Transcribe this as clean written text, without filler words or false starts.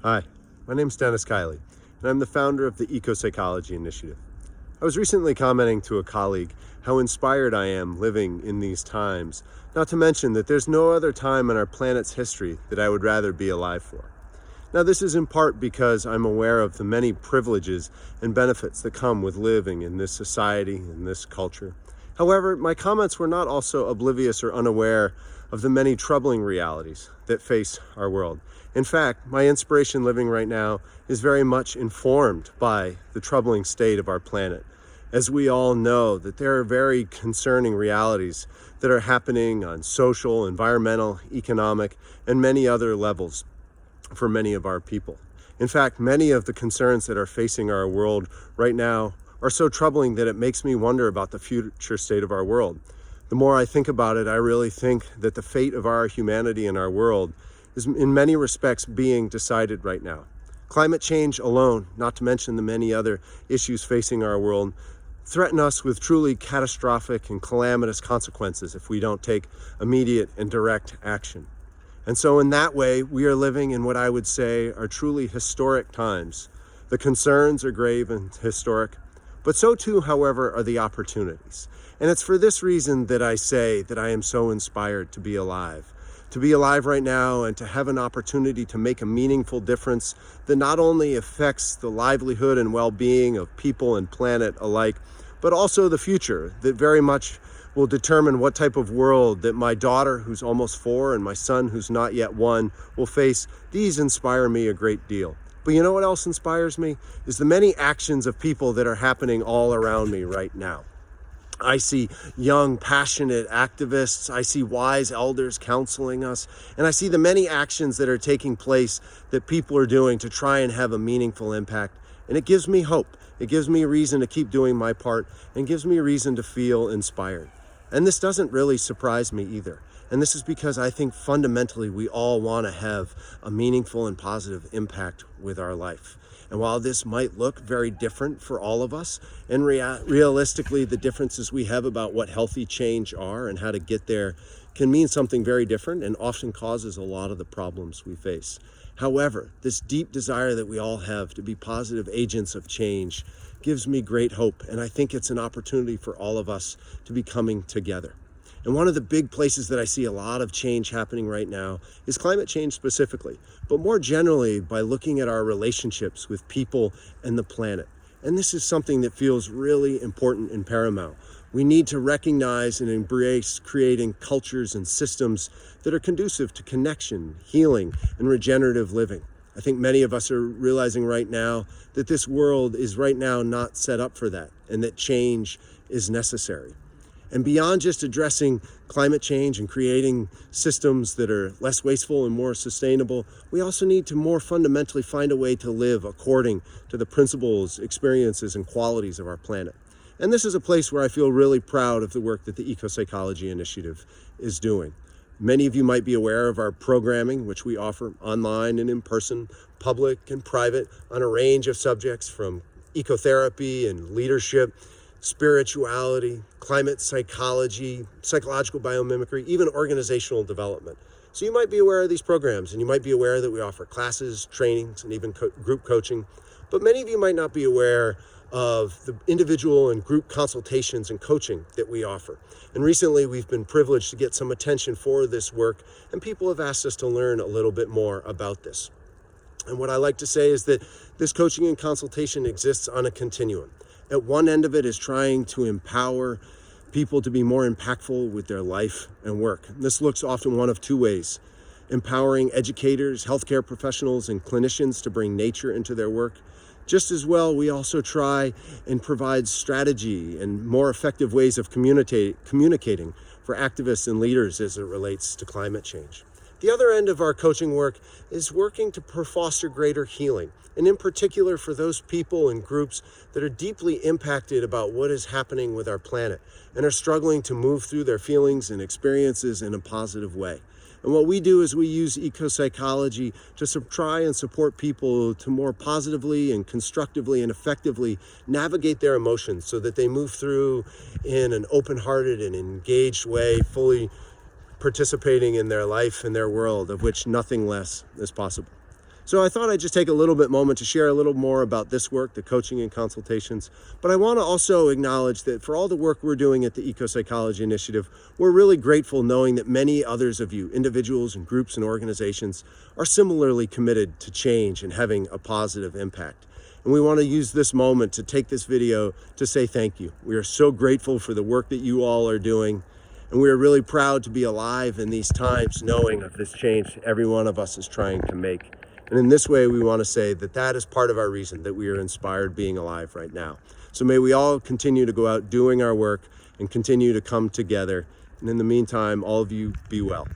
Hi, my name is Dennis Kiley, and I'm the founder of the EcoPsychology Initiative. I was recently commenting to a colleague how inspired I am living in these times, not to mention that there's no other time in our planet's history that I would rather be alive for. Now, this is in part because I'm aware of the many privileges and benefits that come with living in this society, in this culture. However, my comments were not also oblivious or unaware of the many troubling realities that face our world. In fact, my inspiration living right now is very much informed by the troubling state of our planet. As we all know, that there are very concerning realities that are happening on social, environmental, economic, and many other levels for many of our people. In fact, many of the concerns that are facing our world right now are so troubling that it makes me wonder about the future state of our world. The more I think about it, I really think that the fate of our humanity and our world is in many respects being decided right now. Climate change alone, not to mention the many other issues facing our world, threaten us with truly catastrophic and calamitous consequences if we don't take immediate and direct action. And so in that way, we are living in what I would say are truly historic times. The concerns are grave and historic, but so too, however, are the opportunities. And it's for this reason that I say that I am so inspired to be alive. To be alive right now and to have an opportunity to make a meaningful difference that not only affects the livelihood and well-being of people and planet alike, but also the future that very much will determine what type of world that my daughter, who's almost 4, and my son, who's not yet 1, will face. These inspire me a great deal. But you know what else inspires me? Is the many actions of people that are happening all around me right now. I see young, passionate activists. I see wise elders counseling us. And I see the many actions that are taking place that people are doing to try and have a meaningful impact. And it gives me hope. It gives me a reason to keep doing my part and gives me a reason to feel inspired. And this doesn't really surprise me either. And this is because I think fundamentally we all want to have a meaningful and positive impact with our life. And while this might look very different for all of us, and realistically the differences we have about what healthy change are and how to get there can mean something very different and often causes a lot of the problems we face. However, this deep desire that we all have to be positive agents of change gives me great hope, and I think it's an opportunity for all of us to be coming together. And one of the big places that I see a lot of change happening right now is climate change specifically, but more generally by looking at our relationships with people and the planet. And this is something that feels really important and paramount. We need to recognize and embrace creating cultures and systems that are conducive to connection, healing, and regenerative living. I think many of us are realizing right now that this world is right now not set up for that, and that change is necessary. And beyond just addressing climate change and creating systems that are less wasteful and more sustainable, we also need to more fundamentally find a way to live according to the principles, experiences, and qualities of our planet. And this is a place where I feel really proud of the work that the EcoPsychology Initiative is doing. Many of you might be aware of our programming, which we offer online and in person, public and private, on a range of subjects from ecotherapy and leadership, spirituality, climate psychology, psychological biomimicry, even organizational development. So you might be aware of these programs, and you might be aware that we offer classes, trainings, and even group coaching. But many of you might not be aware of the individual and group consultations and coaching that we offer. And recently we've been privileged to get some attention for this work, and people have asked us to learn a little bit more about this. And what I like to say is that this coaching and consultation exists on a continuum. At one end of it is trying to empower people to be more impactful with their life and work. This looks often one of two ways: empowering educators, healthcare professionals, and clinicians to bring nature into their work. Just as well, we also try and provide strategy and more effective ways of communicating for activists and leaders as it relates to climate change. The other end of our coaching work is working to foster greater healing, and in particular for those people and groups that are deeply impacted about what is happening with our planet and are struggling to move through their feelings and experiences in a positive way. And what we do is we use eco-psychology to try and support people to more positively and constructively and effectively navigate their emotions so that they move through in an open-hearted and engaged way, fully participating in their life and their world, of which nothing less is possible. So I thought I'd just take a little bit moment to share a little more about this work, the coaching and consultations. But I want to also acknowledge that for all the work we're doing at the EcoPsychology Initiative, we're really grateful knowing that many others of you, individuals and groups and organizations, are similarly committed to change and having a positive impact. And we want to use this moment to take this video to say thank you. We are so grateful for the work that you all are doing. And we are really proud to be alive in these times, knowing of this change every one of us is trying to make. And in this way, we want to say that that is part of our reason that we are inspired being alive right now. So may we all continue to go out doing our work and continue to come together. And in the meantime, all of you be well.